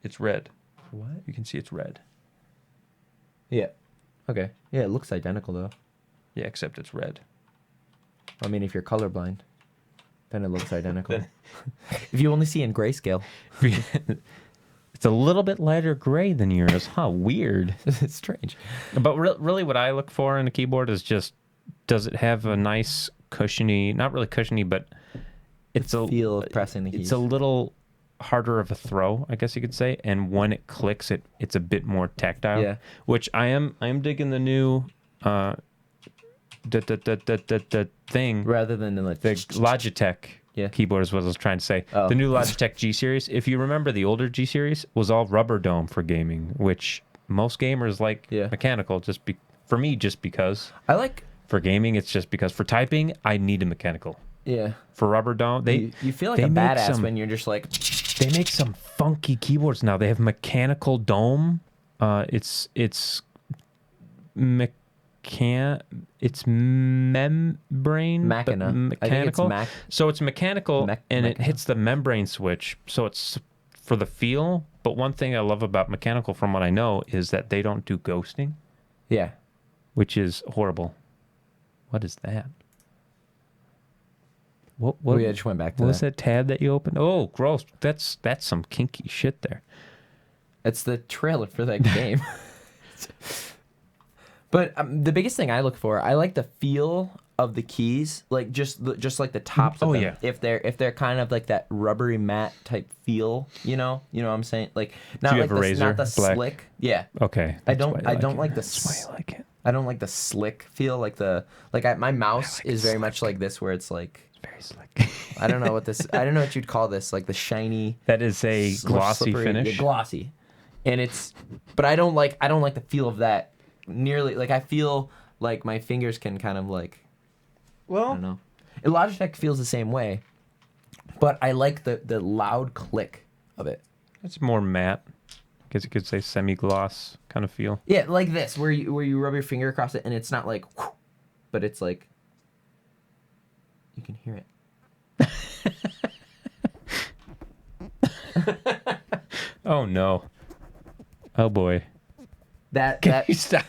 It's red. What? You can see it's red. Yeah. Okay. Yeah, it looks identical though. Yeah, except it's red. I mean, if you're colorblind, then it looks identical. If you only see in grayscale, It's a little bit lighter gray than yours. Huh, weird. it's strange. But really what I look for in a keyboard is just, does it have a nice cushiony, not really cushiony, but it's a Feel of pressing the keys. It's a little harder of a throw, I guess you could say. And when it clicks, it's a bit more tactile. Yeah. Which I am digging the new thing. Rather than The Logitech keyboard is what I was trying to say. Oh. The new Logitech G Series. If you remember, the older G Series was all rubber dome for gaming, which most gamers like mechanical. For me, just because. I like. For gaming, it's just because. For typing, I need a mechanical. Yeah. For rubber dome, You feel like a badass when you're just like. They make some funky keyboards now. They have mechanical dome. It's membrane. Machina. Mechanical. I think So it's mechanical and it Machina. hits the membrane switch. So it's for the feel. But one thing I love about mechanical, from what I know, is that they don't do ghosting, Yeah. which is horrible. What is that? What We just went back to what was that tab that you opened? Oh, gross. That's some kinky shit there. It's the trailer for that game. But the biggest thing I look for, I like the feel of the keys, like just like the tops of Oh, them. yeah. If they're kind of like that rubbery matte type feel, you know what I'm saying? Like not you like have a razor? not the Black? slik. Yeah. Okay. I that's why don't you like like it. the That's why you like it. I don't like the slick feel, my mouse is very much like this, where it's like Very slick. I don't know what you'd call this, like the shiny That is a glossy slippery- finish. yeah, glossy, and but I don't like the feel of that nearly. Like I feel like my fingers can kind of like, I don't know. And Logitech feels the same way, but I like the loud click of it. It's more matte. I guess you could say semi-gloss kind of feel. Yeah, like this, where you rub your finger across it, and it's not like, whoosh, but it's like you can hear it. Oh no. Oh boy. That Stop.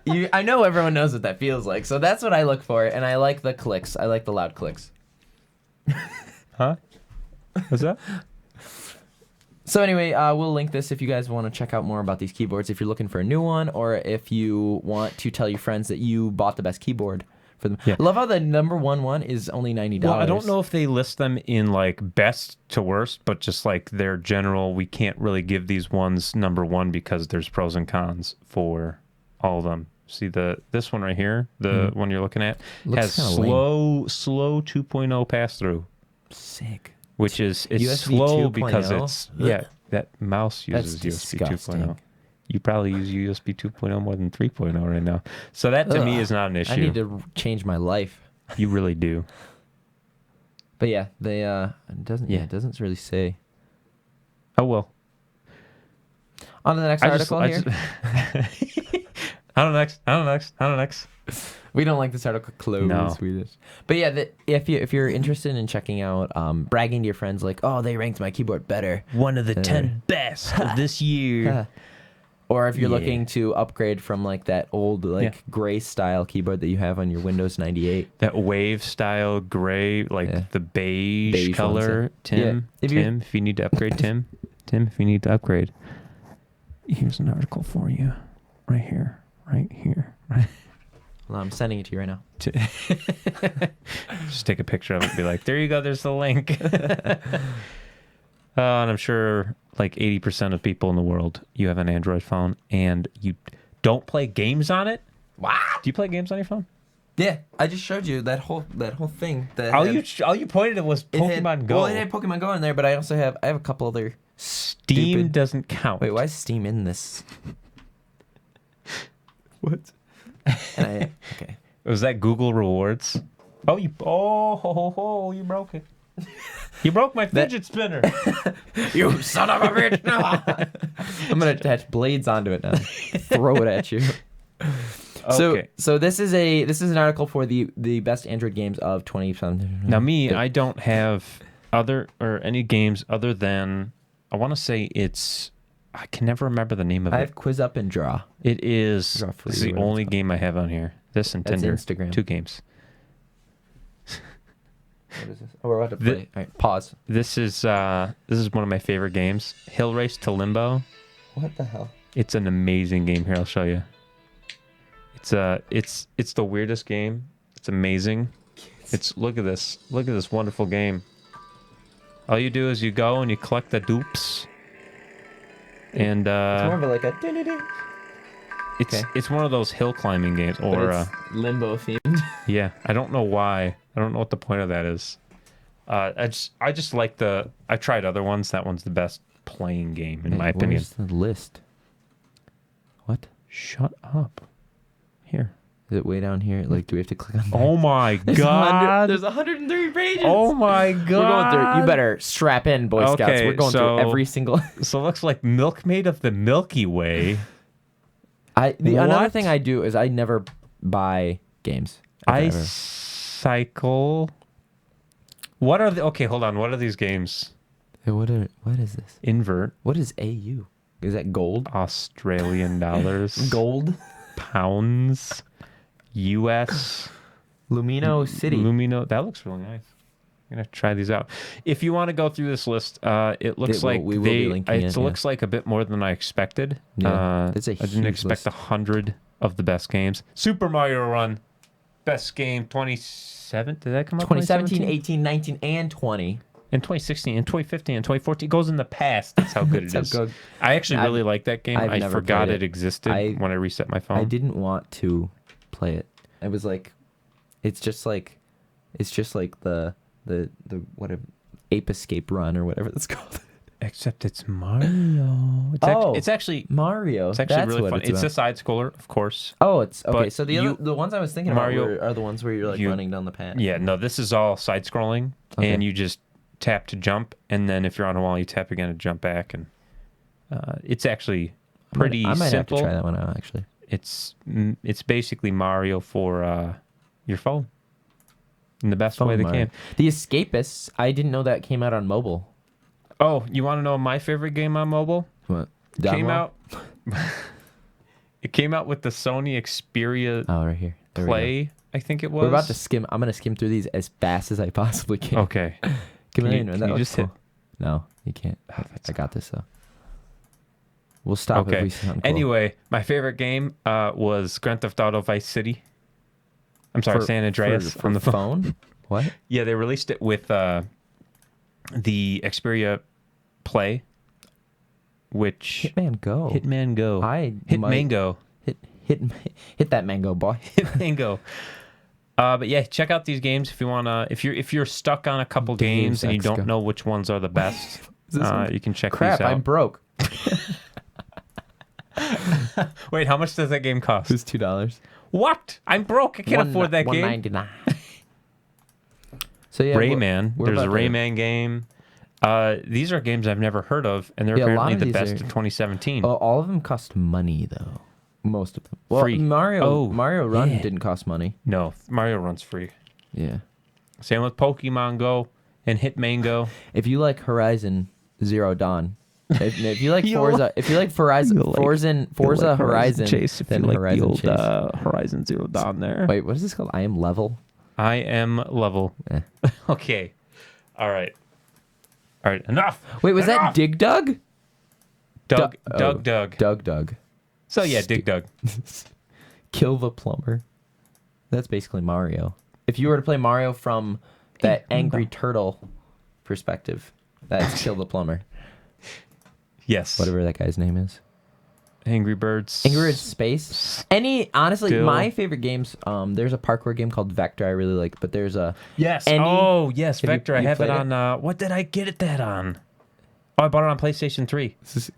I know everyone knows what that feels like, so that's what I look for, and I like the clicks. I like the loud clicks. Huh? What's that? So anyway, we'll link this if you guys want to check out more about these keyboards. If you're looking for a new one, or if you want to tell your friends that you bought the best keyboard for them. Yeah. I love how the number one is only $90. Well, I don't know if they list them in like best to worst, but just like their general, we can't really give these ones number one because there's pros and cons for all of them. See this one right here, the one you're looking at, Looks has kinda slow 2.0 pass through, Sick. which is it's USB slow 2.0? because it's that mouse uses That's USB disgusting. 2.0. You probably use USB 2.0 more than 3.0 right now. So that to me Ugh. is not an issue. I need to change my life. You really do. But yeah, it doesn't really say. Oh well. On to the next article here. On the next. We don't like this article closed No. Swedish. But yeah, if you're interested in checking out, bragging to your friends like, oh, they ranked my keyboard better. One of the 10 best of this year. Or if you're Yeah. looking to upgrade from like that old gray style keyboard that you have on your Windows 98. That wave style gray, like the beige ones, color. yeah. Tim, Yeah. if you need to upgrade, Tim, if you need to upgrade, here's an article for you, right here. Well, I'm sending it to you right now. Just take a picture of it and be like, there you go, there's the link. And I'm sure like 80% of people in the world, you have an Android phone and you don't play games on it. What? Do you play games on your phone? Yeah, I just showed you that whole thing. That All you pointed at was Pokemon Go. Well, it had Pokemon Go in there, but I also have a couple other Steam stupid... doesn't count. Wait, why is Steam in this? What? Okay. Was that Google Rewards? Oh, you broke it. You broke my fidget spinner. You son of a bitch! No. I'm gonna attach blades onto it now. Throw it at you. Okay. So this is an article for the best Android games of 2017. Now I don't have any games other than I want to say I can never remember the name of I it. have Quiz Up and Draw. It is. Draw Free, This is the whatever only it's called. game I have on here. This and That's Tinder. Instagram. 2 games. What is this? Oh, we're about to play. All right, pause. This is one of my favorite games. Hill Race to Limbo. What the hell? It's an amazing game. Here, I'll show you. It's the weirdest game. It's amazing. Look at this. Look at this wonderful game. All you do is you go and you collect the dupes. And It's more of like a... it's one of those hill climbing games, or But it's limbo themed. yeah. I don't know why. I don't know what the point of that is. I just like I tried other ones. That one's the best playing game in my opinion. Where's the list? What? Shut up. Here. Is it way down here? Like, do we have to click on that? Oh my god. There's 103 pages. Oh my god. We're going through. You better strap in, Boy Scouts. Okay, We're going through every single. So it looks like Milkmaid of the Milky Way. Another What? thing I do is I never buy games. I Ever. cycle. What are okay, hold on. What are these games? What is this? Invert. What is AU? Is that gold? Australian dollars. Gold? Pounds. US. Lumino City. Lumino. That looks really nice. I'm gonna try these out. If you want to go through this list, it looks we will be linking it looks like a bit more than I expected. Yeah, it's a I didn't huge expect list. 100 of the best games. Super Mario Run, best game 27. Did that come out? 2017, 18, 19, and 20. And 2016 and 2015 and 2014 goes in the past. That's how good it That's is. how good. I actually really like that game. I've I never forgot played it it. existed when I reset my phone. I didn't want to play it. I was like, it's just like the what Ape Escape Run or whatever it's called. Except it's Mario. It's actually Mario. It's actually That's really what fun. It's It's about. a side scroller, of course. Oh, it's okay. but So you- the ones I was thinking Mario- about are the ones where you're like running down the path. Yeah, no, this is all side scrolling, Okay. and you just tap to jump, and then if you're on a wall, you tap again to jump back, and it's actually pretty I might simple. have to try that one out actually. It's basically Mario for your phone in the best way they Mario. can. The Escapists. I didn't know that came out on mobile. Oh, you want to know my favorite game on mobile? What? Came out. It came out with the Sony Xperia Oh, right here. There we go. Play. I think it was. We're about to skim. I'm gonna skim through these as fast as I possibly can. Okay. Come Can in. you- That can you looks just hit- cool. No, you can't. that's I got this though. We'll stop if Okay. we see something cool. Anyway, my favorite game was Grand Theft Auto Vice City. I'm sorry, San Andreas for on the phone. What? Yeah, they released it with the Xperia Play, which Hitman Go. Hitman Go. I Hit might- Mango. Hit that mango, boy. Hit Mango. But yeah, check out these games if you wanna. If you're stuck on a couple games and you Ex don't Go. know which ones are the best, Is this one? you can check Crap, these out. I'm broke. Wait, how much does that game cost? It was $2. What? I'm broke. I can't afford that game. $1.99. So yeah, Rayman. we're There's a about to- Rayman game. These are games I've never heard of, and they're Yeah, a lot apparently of the these best are- in 2017. Oh, all of them cost money though. Most of them. Well, Free. Oh, Mario Run yeah. didn't cost money. No, Mario Run's free. Yeah. Same with Pokemon Go and Hitmango. If you like Horizon Zero Dawn, if you like You'll- Forza, if you like Forza Horizon, then Horizon Chase. Horizon Zero Dawn there. Wait, what is this called? I Am Level. I am level. Eh. Okay. All right. Enough. Wait, was that Enough! Dig Dug? Doug? Du- Doug. Doug Doug. So yeah, Dig Dug. Kill the Plumber. That's basically Mario. If you were to play Mario from that angry turtle perspective, that's Kill the Plumber. Yes. Whatever that guy's name is. Angry Birds. Angry Birds Space. Honestly, Still. my favorite games, there's a parkour game called Vector I really like, but there's a... Yes. Any- Oh, yes, Have you- Vector. I you have it played on... what did I get it that on? Oh, I bought it on PlayStation 3.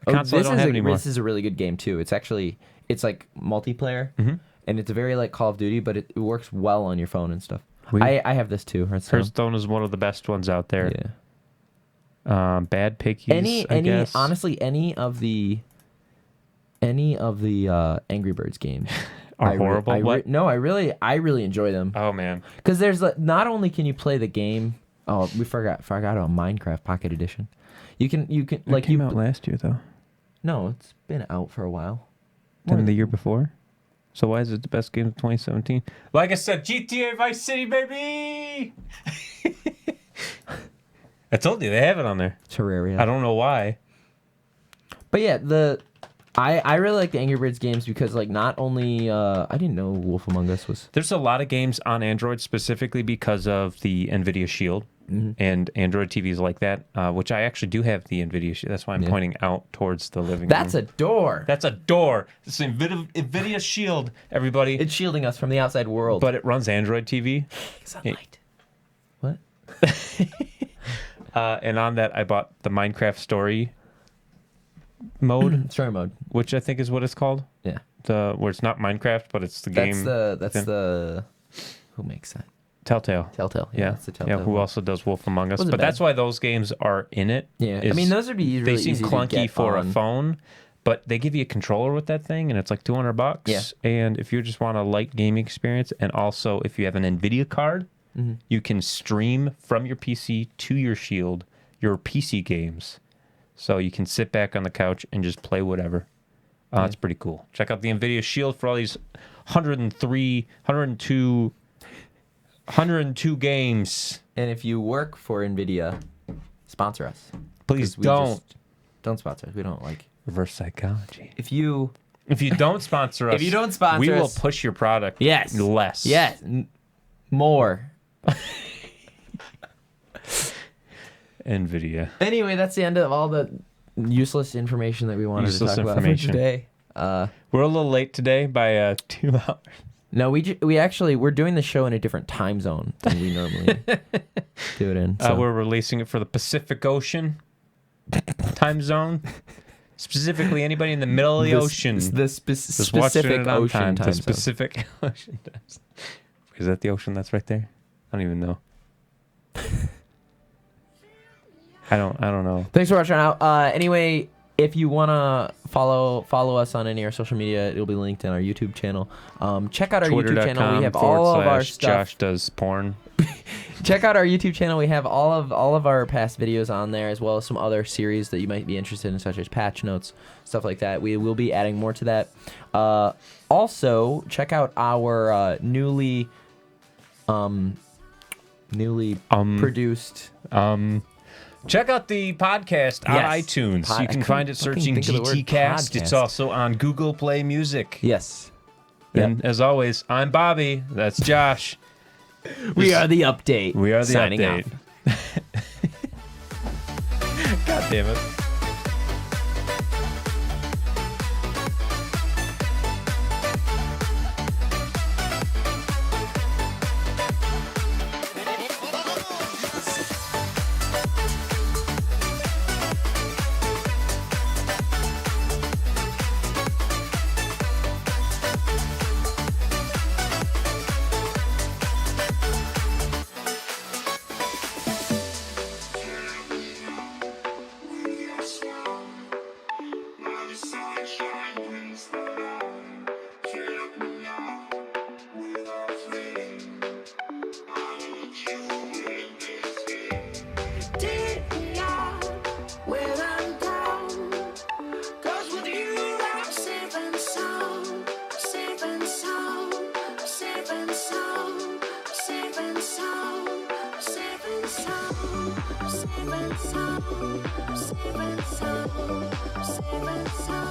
Console I don't have anymore. This is a really good game, too. It's like multiplayer, and it's very like Call of Duty, but it works well on your phone and stuff. I have this, too. Hearthstone is one of the best ones out there. Yeah. Bad Pickies, I guess. Honestly, any of the Angry Birds games Are horrible? I really enjoy them. Oh, man. Because there's not only can you play the game. Oh, we forgot about Minecraft Pocket Edition. You can It came out last year, though. No, it's been out for a while. Than the year before? So why is it the best game of 2017? Like I said, GTA Vice City, baby! I told you, they have it on there. Terraria. I don't know why. But yeah, I really like the Angry Birds games because like not only I didn't know Wolf Among Us was. There's a lot of games on Android specifically because of the NVIDIA Shield and Android TVs like that, which I actually do have the NVIDIA Shield. That's why I'm pointing out towards the living room. That's a door. That's a door. It's an NVIDIA Shield, everybody. It's shielding us from the outside world. But it runs Android TV. Sunlight. What? And on that, I bought the Minecraft story mode, Story mode. which I think is what it's called. Yeah. Where it's not Minecraft, but it's the game. That's the who makes that? Telltale. Telltale. Yeah, That's the Telltale. who one. also does Wolf Among Us. Wasn't But bad. that's why those games are in it. Yeah. I is mean, those would be really they seem easy to clunky get for on. a phone, but they give you a controller with that thing, and it's like $200. Yeah. And if you just want a light gaming experience, and also if you have an NVIDIA card, you can stream from your PC to your Shield your PC games. So you can sit back on the couch and just play whatever. It's pretty cool. Check out the NVIDIA Shield for all these 102 games. And if you work for NVIDIA, sponsor us. Please 'Cause we don't. Don't sponsor us. We don't like. Reverse psychology. If you don't sponsor us, If you don't sponsor we will us- push your product less. Yes. More. NVIDIA. Anyway, that's the end of all the useless information that we wanted Useless to talk information. about for today. We're a little late today by 2 hours. No, we're doing the show in a different time zone than we normally do it in. So. We're releasing it for the Pacific Ocean time zone. Specifically, anybody in the middle of the ocean. The Just watching specific it on ocean time The zone. Pacific Ocean time zone. Is that the ocean that's right there? I don't even know. I don't know. Thanks for watching out. Anyway, if you want to follow us on any of our social media, it'll be linked in our YouTube channel. Check out our YouTube channel. We have all of our stuff. Josh does porn. Check out our YouTube channel. We have all of our past videos on there, as well as some other series that you might be interested in, such as patch notes, stuff like that. We will be adding more to that. Also, check out our newly produced. Check out the podcast on Yes. iTunes. You can find it fucking searching think of the word GTCast. It's podcast. also on Google Play Music. Yes. And as always, I'm Bobby. That's Josh. We are the update. We are the Signing update. off. God damn it. Saving some.